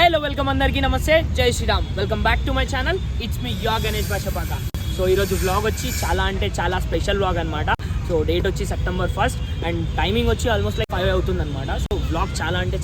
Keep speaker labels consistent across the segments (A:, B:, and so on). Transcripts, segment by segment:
A: Hello welcome అందరికీ నమస్తే, జై Shriram. Welcome back to my channel. It's me Ganesh Bhashapaka. So ఈరోజు వ్లాగ్ వచ్చి చాలా స్పెషల్ వ్లాగ్ అనమాట. సో డేట్ వచ్చి September 1st అండ్ టైమింగ్ వచ్చి ఆల్మోస్ట్ లైక్ 5 అవుతుంది అనమాట. సో వ్లాగ్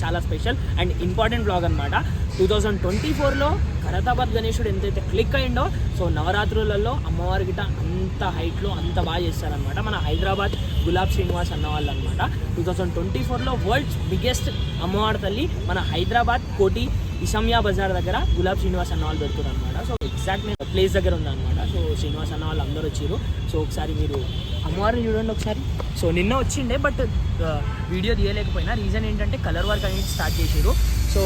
A: చాలా స్పెషల్ అండ్ ఇంపార్టెంట్ వ్లాగ్ అనమాట. 2024లో ఖైరతాబాద్ గణేశుడు ఎంతైతే క్లిక్ అయిందో, సో నవరాత్రులలో అమ్మవారి గిట అంత హైట్లో అంత బాగా చేస్తారనమాట మన హైదరాబాద్ గులాబ్ శ్రీనివాస్ అన్న వాళ్ళు అనమాట. 2024లో వరల్డ్స్ బిగ్గెస్ట్ అమ్మవారి తల్లి మన హైదరాబాద్ కోటి ఇసమియా బజార్ దగ్గర గులాబ్ శ్రీనివాస్ అన్న వాళ్ళు పెడుతున్నారు అనమాట. సో ఎగ్జాక్ట్ నేను ప్లేస్ దగ్గర ఉందన్నమాట. సో శ్రీనివాస్ అన్న వాళ్ళు అందరూ వచ్చారు. సో ఒకసారి మీరు అమ్మవారిని చూడండి ఒకసారి. సో నిన్న వచ్చిండే బట్ వీడియో తీయలేకపోయినా. రీజన్ ఏంటంటే కలర్ వర్క్ అనేది స్టార్ట్ చేసారు. సో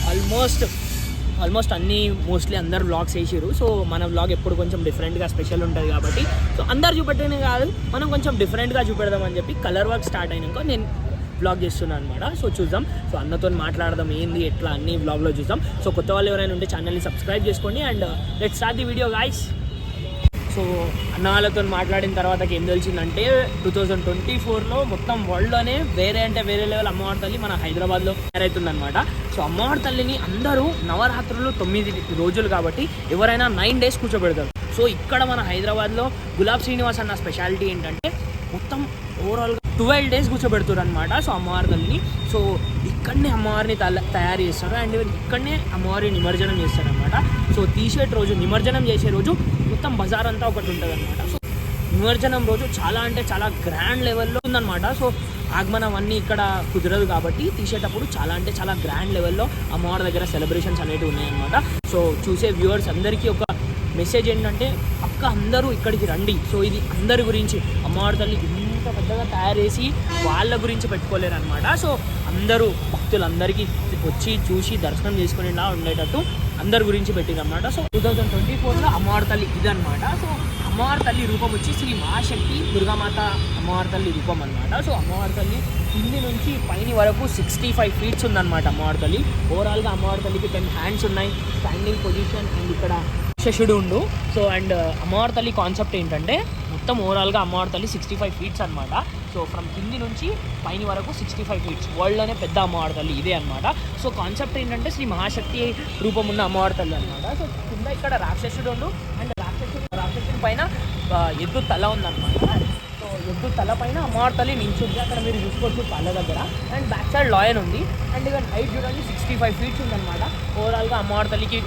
A: ఆల్మోస్ట్ అన్నీ మోస్ట్లీ అందరు వ్లాగ్స్ వేసారు. సో మన వ్లాగ్ ఎప్పుడు కొంచెం డిఫరెంట్గా స్పెషల్ ఉంటుంది కాబట్టి సో అందరు చూపెట్టనే కాదు, మనం కొంచెం డిఫరెంట్గా చూపెడదామని చెప్పి కలర్ వర్క్ స్టార్ట్ అయినాక నేను వ్లాగ్ చేస్తున్నాను అనమాట. సో చూద్దాం, సో అన్నతో మాట్లాడదాం ఏంది ఎట్లా అన్ని వ్లాగ్లో చూద్దాం. సో కొత్త వాళ్ళు ఎవరైనా ఉంటే ఛానల్ని సబ్స్క్రైబ్ చేసుకోండి and let's start the video guys. So అన్న వాళ్ళతో మాట్లాడిన తర్వాత ఏం తెలిసిందంటే 2024లో మొత్తం వరల్డ్లోనే వేరే లెవెల్ అమ్మవారి తల్లి మన హైదరాబాద్లో తయారవుతుందన్నమాట. సో అమ్మవారి తల్లిని అందరూ నవరాత్రులు 9 రోజులు కాబట్టి ఎవరైనా 9 days కూర్చోబెడతారు. సో ఇక్కడ మన హైదరాబాద్లో గులాబ్ శ్రీనివాస్ అన్న స్పెషాలిటీ ఏంటంటే మొత్తం ఓవరాల్గా 12 days కూర్చోబెడుతారు అనమాట. సో అమ్మవారి తల్లిని సో ఇక్కడనే అమ్మవారిని తయారు చేస్తారు అండ్ ఇక్కడనే అమ్మవారిని నిమజ్జనం చేస్తారు అనమాట. సో తీసే రోజు నిమజ్జనం చేసే రోజు మొత్తం బజార్ అంతా ఒకటి ఉంటుంది అనమాట. సో నిమజ్జనం రోజు చాలా గ్రాండ్ లెవెల్లో ఉందన్నమాట. సో ఆగమనం అన్నీ ఇక్కడ కుదరదు కాబట్టి తీసేటప్పుడు చాలా గ్రాండ్ లెవెల్లో అమ్మవారి దగ్గర సెలబ్రేషన్స్ అనేవి ఉన్నాయన్నమాట. సో చూసే వ్యూవర్స్ అందరికీ ఒక మెసేజ్ ఏంటంటే పక్క అందరూ ఇక్కడికి రండి. సో ఇది అందరి గురించి అమ్మవారి తల్లి ఇంత పెద్దగా తయారు చేసి వాళ్ళ గురించి పెట్టుకోలేరు అనమాట. సో అందరూ భక్తులందరికీ వచ్చి చూసి దర్శనం చేసుకునేలా ఉండేటట్టు అందరి గురించి పెట్టిందన్నమాట. సో 2024లో అమ్మవారి తల్లి ఇదనమాట. సో అమ్మవారి తల్లి రూపం వచ్చి శ్రీ మహాశక్తి దుర్గామాత అమ్మవారి తల్లి రూపం అనమాట. సో అమ్మవారి తల్లి కింది నుంచి పైన వరకు 65 feet ఉందన్నమాట అమ్మవారి తల్లి. ఓవరాల్గా అమ్మవారి తల్లికి 10 hands ఉన్నాయి, స్టాండింగ్ పొజిషన్ అండ్ ఇక్కడ శశుడు ఉండు. సో అండ్ అమ్మవారి తల్లి కాన్సెప్ట్ ఏంటంటే మొత్తం ఓవరాల్గా అమ్మవారి తల్లి 65 feet అనమాట. సో ఫ్రమ్ కింది నుంచి పైన వరకు 65 feet వరల్డ్లోనే పెద్ద అమ్మవారి తల్లి ఇదే అనమాట. సో కాన్సెప్ట్ ఏంటంటే శ్రీ మహాశక్తి రూపం ఉన్న అమ్మవారి తల్లి అనమాట. సో కింద ఇక్కడ రాక్షసుడు ఉండు అండ్ రాక్షసుడి పైన ఎద్దు తల ఉందన్నమాట. సో ఎద్దు తల పైన అమ్మవారి తల్లి నించుంది, అక్కడ మీరు చూసుకోవచ్చు తల దగ్గర. అండ్ బ్యాక్ సైడ్ లాయన్ ఉంది అండ్ ఇక హైట్ చూడండి 65 feet ఉందన్నమాట. ఓవరాల్గా అమ్మవారి తల్లికి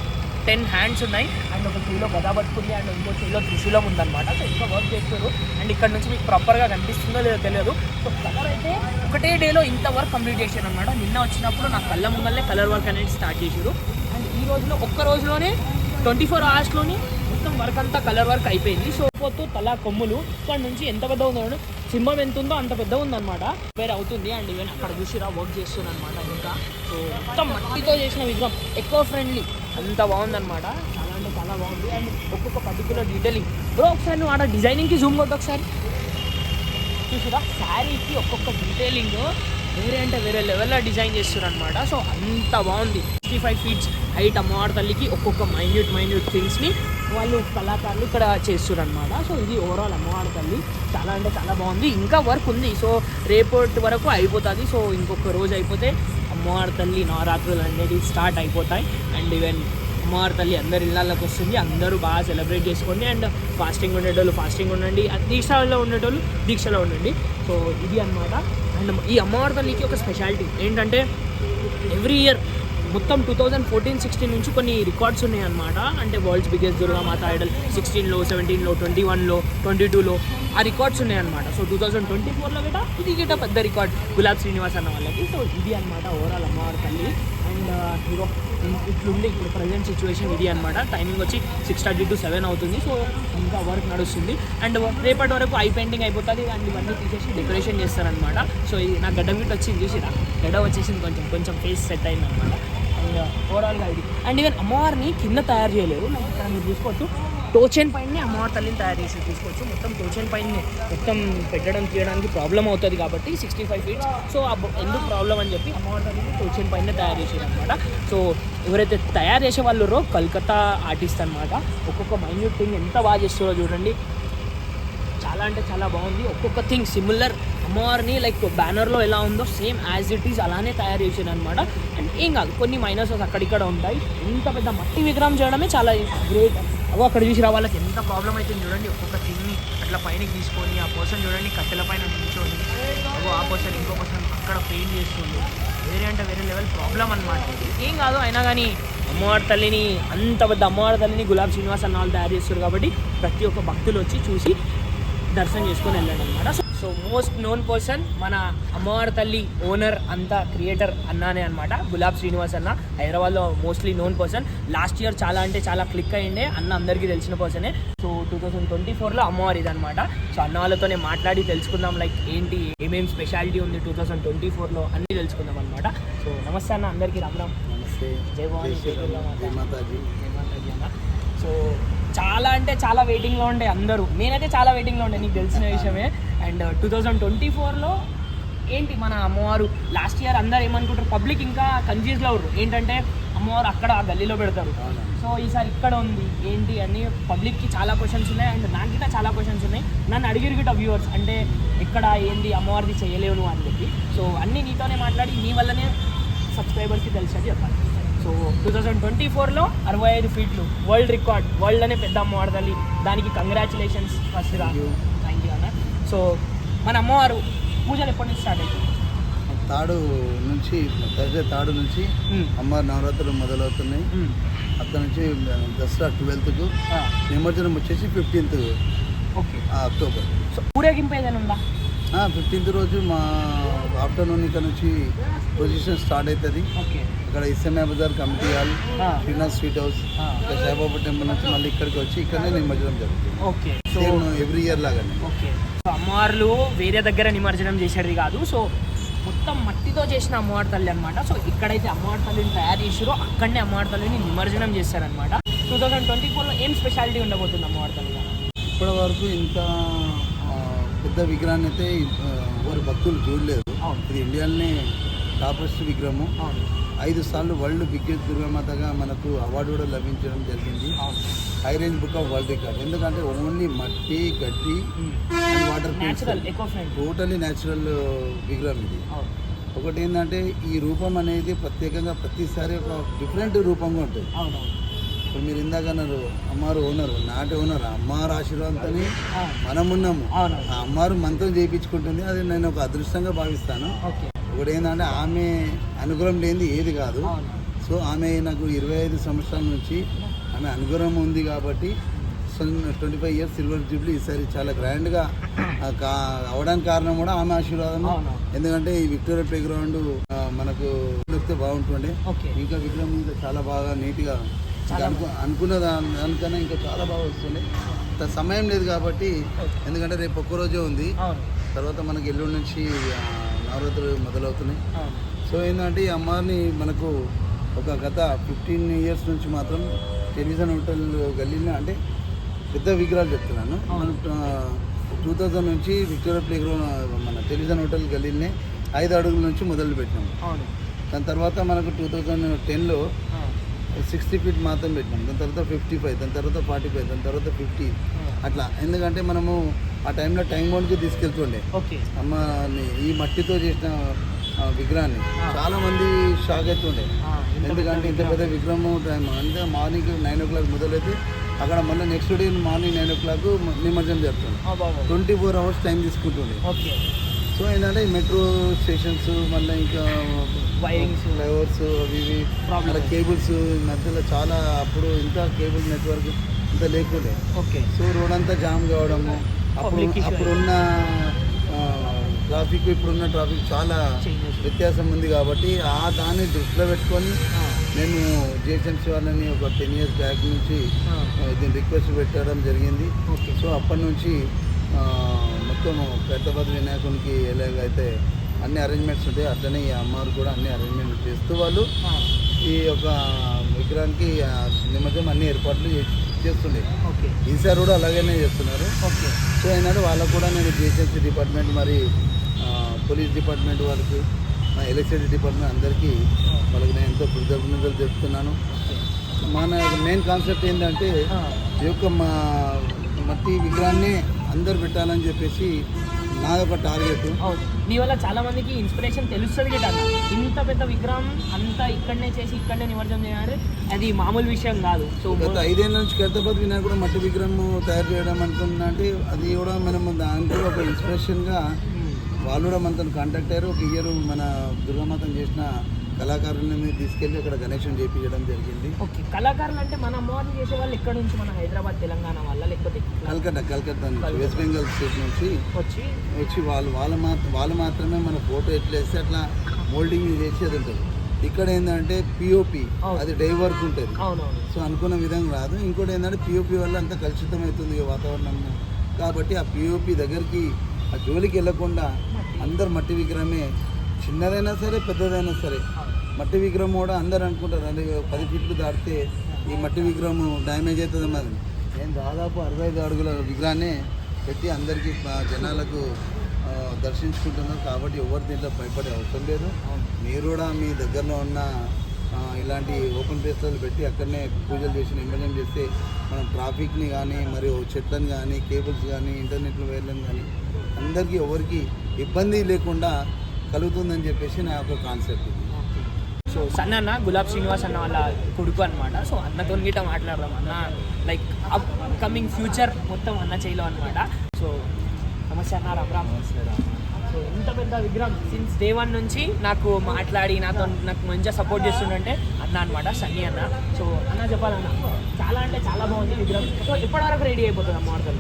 A: 10 hands ఉన్నాయి అండ్ ఒక చేయిలో గదా పట్టుకుంది అండ్ ఇంకో చేయిలో త్రిశూలం ఉందన్నమాట. సో ఇంకా వర్క్ చేస్తారు అండ్ ఇక్కడ నుంచి మీకు ప్రాపర్గా కనిపిస్తుందో లేదో తెలియదు. సో కలర్ అయితే ఒకటే డేలో ఇంత వర్క్ కంప్లీట్ చేశారు అనమాట. నిన్న వచ్చినప్పుడు నా కళ్ళ ముంగల్నే కలర్ వర్క్ అనేది స్టార్ట్ చేశారు అండ్ ఈ రోజులో ఒక్క రోజులోనే 24 hours మొత్తం వర్క్ అంతా కలర్ వర్క్ అయిపోయింది. సో పోతూ తల కొమ్ములు ఇక్కడ నుంచి ఎంత పెద్ద ఉందో సింహం ఎంత ఉందో అంత పెద్ద ఉందన్నమాట. వేరే అవుతుంది అండ్ ఈవెన్ అక్కడ చూసిరా వర్క్ చేస్తుంది అనమాట. ఇంకా సో మొత్తం మట్టితో చేసిన విగ్రహం, ఎకో ఫ్రెండ్లీ, అంత బాగుందన్నమాట. చాలా బాగుంది అండ్ ఒక్కొక్క పర్టికులర్ డీటెయిలింగ్. బ్రో ఒకసారి నువ్వు ఆడ డిజైనింగ్కి జూమ్ కొట్టు ఒకసారి చూసిరా. శారీకి ఒక్కొక్క డీటెయిలింగ్ వేరే లెవెల్లో డిజైన్ చేస్తారు అనమాట. సో అంత బాగుంది. 65 feet హైట్ అమ్మవారి తల్లికి ఒక్కొక్క మైన్యూట్ థింగ్స్ని వాళ్ళు కళాకారులు ఇక్కడ చేస్తారు అనమాట. సో ఇది ఓవరాల్ అమ్మవారి తల్లి చాలా బాగుంది. ఇంకా వర్క్ ఉంది. సో రేపటి వరకు అయిపోతుంది. సో ఇంకొక రోజు అయిపోతే అమ్మవారి తల్లి నవరాత్రులు అనేది స్టార్ట్ అయిపోతాయి అండ్ ఈవెన్ అమ్మవారి తల్లి అందరి ఇళ్ళకి వస్తుంది. అందరూ బాగా సెలబ్రేట్ చేసుకోండి అండ్ ఫాస్టింగ్ ఉండేటోళ్ళు ఫాస్టింగ్ ఉండండి, దీక్షలో ఉండేటోళ్ళు దీక్షలో ఉండండి. సో ఇది అనమాట. అండ్ ఈ అమ్మవారి తల్లికి ఒక స్పెషాలిటీ ఏంటంటే ఎవ్రీ ఇయర్ మొత్తం 2014-16 నుంచి కొన్ని రికార్డ్స్ ఉన్నాయన్నమాట. అంటే వరల్డ్స్ బిగ్గెస్ట్ దుర్గామాత ఐడల్ 16లో 17లో 21లో 22లో ఆ రికార్డ్స్ ఉన్నాయన్నమాట. సో 2024లో ఇది పెద్ద రికార్డ్ గులాబ్ శ్రీనివాస్ అన్న వాళ్ళకి. సో ఇది అనమాట ఓవరాల్ అమ్మవారి తల్లి అండ్ ఇట్లుంది ఇప్పుడు ప్రజెంట్ సిచ్యువేషన్ ఇది అనమాట. టైమింగ్ వచ్చి 6:30 to 7 అవుతుంది. సో ఇంకా వర్క్ నడుస్తుంది అండ్ రేపటి వరకు పెయింటింగ్ అయిపోతుంది అండ్ ఇవన్నీ తీసేసి డెకరేషన్ చేస్తారనమాట. సో ఇది నా గడ్డ మీట్ వచ్చింది చూసిరా, గడ్డ వచ్చేసింది, కొంచెం ఫేస్ సెట్ అయింది అనమాట. అండ్ ఓవరాల్గా ఇది అండ్ ఈవెన్ అమ్మవారిని కింద తయారు చేయలేరు. నాకు ఇక్కడ మీరు చూసుకోవచ్చు టోచెన్ పైనే అమ్మవారి తల్లిని తయారు చేసి తీసుకోవచ్చు. మొత్తం టోచెన్ పైన మొత్తం పెట్టడం తీయడానికి ప్రాబ్లం అవుతుంది కాబట్టి 65 feet. సో ఎందుకు ప్రాబ్లం అని చెప్పి అమ్మవారి తల్లిని టోచెన్ పైన తయారు చేసేది అనమాట. సో ఎవరైతే తయారు చేసే వాళ్ళు కల్కత్తా ఆర్టిస్ట్ అనమాట. ఒక్కొక్క మైన్యూట్ థింగ్ ఎంత బాగా చేస్తారో చూడండి. చాలా అంటే చాలా బాగుంది. ఒక్కొక్క థింగ్ సిమిలర్ అమ్మవారిని లైక్ బ్యానర్లో ఎలా ఉందో సేమ్ యాజ్ ఇట్ ఈజ్ అలానే తయారు చేసాను అనమాట. అండ్ ఏం కాదు, కొన్ని మైనసెస్ అక్కడిక్కడ ఉంటాయి. ఇంత పెద్ద మట్టి విగ్రహం చేయడమే చాలా గ్రేట్. అవో అక్కడ చూసిరా వాళ్ళకి ఎంత ప్రాబ్లం అవుతుంది చూడండి. ఒక్కొక్క థింగ్ని అట్లా పైనకి తీసుకొని ఆ పర్సన్ చూడండి కట్టెల పైన నిల్చొని, అవో ఆ పర్సన్ ఇంకో పర్సన్ అక్కడ పెయింట్ చేస్తుంది. వేరే అంటే వేరే లెవెల్ ప్రాబ్లం అనమాట. ఏం కాదు, అయినా కానీ అమ్మవారి తల్లిని, అంత పెద్ద అమ్మవారి తల్లిని గులాబ్ శ్రీనివాస్ అన్న వాళ్ళు తయారు చేస్తారు కాబట్టి ప్రతి ఒక్క భక్తులు వచ్చి చూసి దర్శనం చేసుకొని వెళ్ళాడు అనమాట. సో మోస్ట్ నోన్ పర్సన్ మన అమ్మవారి తల్లి ఓనర్ అంతా క్రియేటర్ అన్నానే అనమాట, గులాబ్ శ్రీనివాస్ అన్న. హైదరాబాద్లో mostly known person. Last year చాలా అంటే చాలా క్లిక్ అయ్యిండే అన్న, అందరికీ తెలిసిన పర్సనే. సో 2024లో అమ్మవారి ఇదనమాట. సో అన్న వాళ్ళతోనే మాట్లాడి తెలుసుకుందాం లైక్ ఏంటి ఏమేమి స్పెషాలిటీ ఉంది 2024లో అన్నీ తెలుసుకుందాం అనమాట. సో నమస్తే అన్న, అందరికీ రామ్ రామ్.
B: నమస్తే.
A: జై భవాని,
B: జై మాతాజీ.
A: అన్న. సో చాలా అంటే చాలా వెయిటింగ్లో ఉండే అందరూ, నేనైతే చాలా వెయిటింగ్లో ఉండే, నీకు తెలిసిన విషయమే. అండ్ 2024లో ఏంటి మన అమ్మవారు లాస్ట్ ఇయర్ అందరు ఏమనుకుంటారు, పబ్లిక్ ఇంకా కన్ఫ్యూజ్లో ఉన్నారు ఏంటంటే అమ్మవారు అక్కడ ఆ గల్లీలో పెడతారు. సో ఈసారి ఇక్కడ ఉంది ఏంటి అని పబ్లిక్కి చాలా క్వశ్చన్స్ ఉన్నాయి. అండ్ నాకు గిట్ట చాలా క్వశ్చన్స్ ఉన్నాయి. నన్ను అడిగిరు గిట్ట వ్యూవర్స్, అంటే ఇక్కడ ఏంది అమ్మవారిది చేయలేవు అని చెప్పి. సో అన్నీ నీతోనే మాట్లాడి నీ వల్లనే సబ్స్క్రైబర్స్కి తెలిసేది చెప్పాలి. సో 2024లో 65 ఫీట్లు వరల్డ్ రికార్డ్, వరల్డ్ అనే పెద్ద అమ్మవారి తల్లి. దానికి కంగ్రాచులేషన్స్ ఫస్ట్గా. థ్యాంక్ యూ అన్న. సో మన అమ్మవారు పూజలు ఎప్పటి నుంచి స్టార్ట్ అవుతుంది?
B: తాడు నుంచి థర్స్డే తాడు నుంచి అమ్మవారి నవరాత్రులు మొదలవుతున్నాయి. అక్కడ నుంచి దసరా 12కు, నిమజ్జనం వచ్చేసి 15th
A: ఓకే
B: అక్టోబర్.
A: సో ఊరేగింపు ఏదైనా ఉందా?
B: 15th రోజు మా ఆఫ్టర్నూన్ ఇక్కడ నుంచి పొజిషన్ స్టార్ట్ అవుతుంది.
A: ఓకే.
B: ఇక్కడ Islamia bazaar committee hall, Srinath sweet house, Saibaba temple నుంచి మళ్ళీ ఇక్కడికి వచ్చి ఇక్కడనే నిమజ్జనం జరుగుతుంది.
A: ఓకే. సో
B: ఎవ్రీ ఇయర్ లాగానే.
A: ఓకే. సో అమ్మవార్లు వేరే దగ్గర నిమజ్జనం చేసేది కాదు, సో మొత్తం మట్టితో చేసిన అమ్మవారి తల్లి అనమాట. సో ఇక్కడైతే అమ్మవారి తల్లిని తయారు చేసారో అక్కడనే అమ్మవారి తల్లిని నిమజ్జనం చేస్తారనమాట. 2024లో ఏం స్పెషాలిటీ ఉండబోతుంది అమ్మవారి తల్లి?
B: ఇప్పటి వరకు ఇంత పెద్ద విగ్రహాన్ని అయితే ఎవరు భక్తులు చూడలేదు. ఇది ఇండియాలోనే టాపెస్ట్ విగ్రహము. 5 సార్లు వరల్డ్ బిగ్గెస్ట్ దుర్గామాతగా మనకు అవార్డు కూడా లభించడం జరిగింది, high range book of world record. ఎందుకంటే ఓన్లీ మట్టి, గడ్డి అండ్ వాటర్, టోటలీ న్యాచురల్ విగ్రహం ఇది. ఒకటి ఏంటంటే ఈ రూపం అనేది ప్రత్యేకంగా ప్రతిసారి ఒక డిఫరెంట్ రూపంగా ఉంటుంది. ఇప్పుడు మీరు ఇందాక అన్నారు అమ్మవారు ఓనరు, నాటి ఓనర్ అమ్మవారు ఆశీర్వాదంతో మనం ఉన్నాము. ఆ అమ్మవారు మంత్రం చేయించుకుంటుంది, అది నేను ఒక అదృష్టంగా భావిస్తాను. ఒకటి ఏంటంటే ఆమె అనుగ్రహం లేనిది ఏది కాదు. సో ఆమె నాకు 25 సంవత్సరాల నుంచి ఆమె అనుగ్రహం ఉంది కాబట్టి 25 ఇయర్స్ సిల్వర్ జూబ్లీ ఈసారి చాలా గ్రాండ్గా అవడానికి కారణం కూడా ఆమె ఆశీర్వాదం. ఎందుకంటే ఈ విక్టోరియా ప్లే గ్రౌండ్ మనకు వస్తే బాగుంటుండే, ఇంకా విగ్రహం ఇంకా చాలా బాగా నీట్గా అనుకున్న దానికన్నా ఇంకా చాలా బాగా వస్తుంది. సమయం లేదు కాబట్టి, ఎందుకంటే రేపు ఒక్కరోజే ఉంది, తర్వాత మనకి ఎల్లుండి నుంచి నవరాత్రులు మొదలవుతున్నాయి. సో ఏంటంటే ఈ అమ్మవారిని మనకు ఒక గత 15 ఇయర్స్ నుంచి మాత్రం టెలివిజన్ హోటల్ గల్లీలో, అంటే పెద్ద విగ్రహాలు చెప్తున్నాను, మనం 2000 నుంచి విక్టోరియా ప్లే గ్రౌండ్ మన టెలివిజన్ హోటల్ గల్లీనే 5 అడుగుల నుంచి మొదలు పెట్టినాము. దాని తర్వాత మనకు 2010లో 60 ఫీట్ మాత్రం పెట్టినాం, దాని తర్వాత 55, దాని తర్వాత 45, దాని తర్వాత 50 అట్లా. ఎందుకంటే మనము ఆ టైంలో టైం బౌండ్కి తీసుకెళ్తుండే అమ్మ ఈ మట్టితో చేసిన విగ్రహాన్ని. చాలా మంది షాక్ అవుతుండే, ఎందుకంటే ఇంత పెద్ద విగ్రహము టైం అంటే మార్నింగ్ 9 o'clock మొదలైతే అక్కడ మళ్ళీ నెక్స్ట్ డే మార్నింగ్ 9 o'clock నిమజ్జనం జరుగుతుంది. 24 hours టైం తీసుకుంటుండే. సో ఏంటంటే మెట్రో స్టేషన్స్, మళ్ళీ ఇంకా వైరింగ్స్, ఫ్లైఓవర్స్, అవి ఇవి, అలా కేబుల్స్ మధ్యలో చాలా, అప్పుడు ఇంత కేబుల్ నెట్వర్క్ ఇంత లేకుండే. సో రోడ్ అంతా జామ్ కావడము, అప్పుడున్న ట్రాఫిక్ ఇప్పుడున్న ట్రాఫిక్ చాలా వ్యత్యాసం ఉంది. కాబట్టి దాన్ని దృష్టిలో పెట్టుకొని మేము జిహెచ్ఎంసీ వాళ్ళని ఒక 10 years బ్యాక్ నుంచి దీన్ని రిక్వెస్ట్ పెట్టడం జరిగింది. సో అప్పటి నుంచి మొత్తం ఖైరతాబాద్ వినాయకునికి ఎలాగైతే అన్ని అరేంజ్మెంట్స్ ఉంటాయి, అట్లనే ఈ అమ్మవారు కూడా అన్ని అరేంజ్మెంట్ చేస్తూ వాళ్ళు ఈ యొక్క విగ్రహానికి నిమజ్జనం అన్ని ఏర్పాట్లు చేస్తుండే. ఈసారి కూడా అలాగనే చేస్తున్నారు. సో ఏంటంటే వాళ్ళకు కూడా నేను జిహెచ్ఎంసీ డిపార్ట్మెంట్, మరి పోలీస్ డిపార్ట్మెంట్ వాళ్ళకి, ఎలక్ట్రిసిటీ డిపార్ట్మెంట్ అందరికీ వాళ్ళకి నేను ఎంతో కృతజ్ఞతలు చెప్తున్నాను. మన మెయిన్ కాన్సెప్ట్ ఏంటంటే ఈ యొక్క మట్టి విగ్రహాన్ని అందరు పెట్టాలని చెప్పేసి నాదొక టార్గెట్.
A: అవును, నీ వల్ల చాలా మందికి ఇన్స్పిరేషన్ తెలుస్తుంది కదా అన్న. ఇంత పెద్ద విగ్రహం అంతా ఇక్కడనే చేసి ఇక్కడనే నిమజ్జనం చేయాలి, అది మామూలు విషయం కాదు. సో
B: గత 5 ఏళ్ళ నుంచి ఖైరతాబాద్ వినాయకుడు మట్టి విగ్రహం తయారు చేయడం అనుకున్నా అంటే అది కూడా మనం దానికి ఒక ఇన్స్పిరేషన్గా వాళ్ళు కూడా మనతో కాంటాక్ట్ అయ్యారు. ఒక ఇయర్ మన దుర్గామాతను చేసిన కళాకారులని తీసుకెళ్ళి అక్కడ గణేశం చేయించడం జరిగింది.
A: ఓకే, కళాకారులు అంటే మన అమ్మవారిని చేసే వాళ్ళు ఎక్కడ నుంచి, మన హైదరాబాద్ తెలంగాణ వాళ్ళ లేకపోతే
B: కలకత్తా నుంచి, వెస్ట్ బెంగాల్ స్టేట్ నుంచి
A: వచ్చి
B: వాళ్ళు మాత్రమే మన ఫోటో ఎట్లా వేస్తే అట్లా మోల్డింగ్ చేసి అది ఉంటుంది. ఇక్కడ ఏంటంటే పిఓపి, అది డై వర్క్ ఉంటుంది. సో అనుకున్న విధంగా రాదు. ఇంకోటి ఏంటంటే పిఓపి వల్ల అంతా కలుషితం అవుతుంది వాతావరణం. కాబట్టి ఆ పిఓపి దగ్గరికి ఆ జోలికి వెళ్ళకుండా అందరు మట్టి విగ్రహమే, చిన్నదైనా సరే పెద్దదైనా సరే మట్టి విగ్రహం కూడా అందరు అనుకుంటారు అంటే 10 ఫీట్లు దాటితే ఈ మట్టి విగ్రహం డ్యామేజ్ అవుతుంది మరి. నేను దాదాపు 65 అడుగుల విగ్రహాన్ని పెట్టి అందరికీ జనాలకు దర్శించుకుంటున్నారు. కాబట్టి ఎవరు దీంట్లో భయపడే అవసరం లేదు. మీరు కూడా మీ దగ్గరలో ఉన్న ఇలాంటి ఓపెన్ ప్లేస్లలో పెట్టి అక్కడనే పూజలు చేసి నిమజ్జనం చేస్తే మనం ట్రాఫిక్ని కానీ మరియు చెట్లను కానీ కేబుల్స్ కానీ ఇంటర్నెట్లో వైర్లను కానీ అందరికీ ఎవరికి ఇబ్బంది లేకుండా కలుగుతుందని చెప్పేసి నా యొక్క కాన్సెప్ట్.
A: సో సన్న గులాబ్ శ్రీనివాస్ అన్న వాళ్ళ కొడుకు అనమాట. సో అన్నతో గిట్ట మాట్లాడదాం. అన్న లైక్ అప్ కమింగ్ ఫ్యూచర్ మొత్తం అన్న చేయలో అనమాట. సో నమస్తే అన్న, రామ్. సో ఇంత పెద్ద విగ్రహం సిన్స్ డే 1 నుంచి నాకు మాట్లాడి నాకు మంచిగా సపోర్ట్ చేస్తుండే అన్న అనమాట, సన్నీ అన్న. సో అన్న చెప్పాలన్న, చాలా అంటే చాలా బాగుంది విగ్రహం. సో ఎప్పటివరకు రెడీ అయిపోతుంది అమ్మవారి?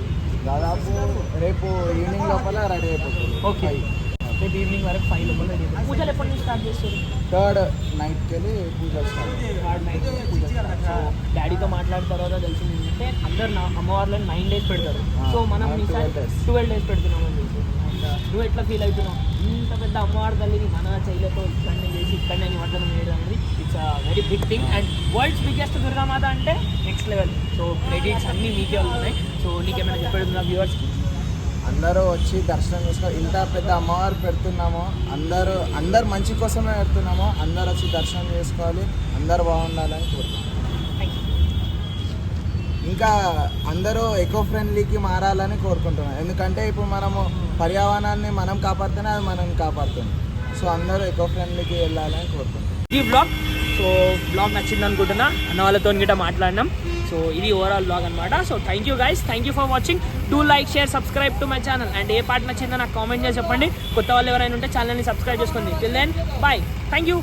B: దాదాపు రేపు ఈవినింగ్ లోపల రెడీ అయిపోతుంది.
A: ఓకే, రేపు ఈవినింగ్ వరకు 5 లోపల రెడీ అయిపోతుంది. పూజలు ఎప్పటి నుంచి స్టార్ట్ చేస్తారు?
B: 3rd నైట్కి వెళ్ళి పూజలు స్టార్ట్.
A: 3rd నైట్ పూజ. డాడీతో మాట్లాడిన తర్వాత తెలిసింది ఏంటంటే అందరు అమ్మవార్లను 9 days పెడతారు. సో మనం 12 days పెడుతున్నామని చెప్పి. అండ్ నువ్వు ఎట్లా ఫీల్ అవుతున్నావు? ఇంత పెద్ద అమ్మవారి తల్లిని మన చైలతో ఇక్కడనే చేసి ఇక్కడనే నిమజ్జనం చేయడం అనేది it's a very big thing. And world's biggest Durgamata అంటే నెక్స్ట్ లెవెల్. సో క్రెడిట్స్ అన్నీ మీకే ఉన్నాయి. సో నీకేమైనా చెప్పేది వ్యూవర్స్కి?
C: అందరూ వచ్చి దర్శనం చేసుకో. ఇంత పెద్ద అమ్మవారు పెడుతున్నామో అందరు మంచి కోసమే పెడుతున్నామో అందరు వచ్చి దర్శనం చేసుకోవాలి, అందరు బాగుండాలని కోరుతున్నాం. ఇంకా అందరూ ఎకో ఫ్రెండ్లీకి మారాలని కోరుకుంటున్నాం. ఎందుకంటే ఇప్పుడు మనము పర్యావరణాన్ని మనం కాపాడుతూనే అది మనం కాపాడుతుంది. సో అందరూ ఎకో ఫ్రెండ్లీకి వెళ్ళాలని కోరుకుంటున్నాం.
A: ఈ బ్లాగ్, సో బ్లాగ్ నచ్చింది అనుకుంటున్నా. అన్న వాళ్ళతో గిట్ట మాట్లాడినాం. సో ఇది ఓవరాల్ బ్లాగ్ అనమాట. So thank you guys, thank you for watching. Do like, share, subscribe to my channel. And A part నచ్చిందో నాకు కామెంట్ చేసి చెప్పండి. కొత్త వాళ్ళు ఎవరైనా ఉంటే ఛానల్ని సబ్స్క్రైబ్ చేసుకోండి. Till then bye, thank you.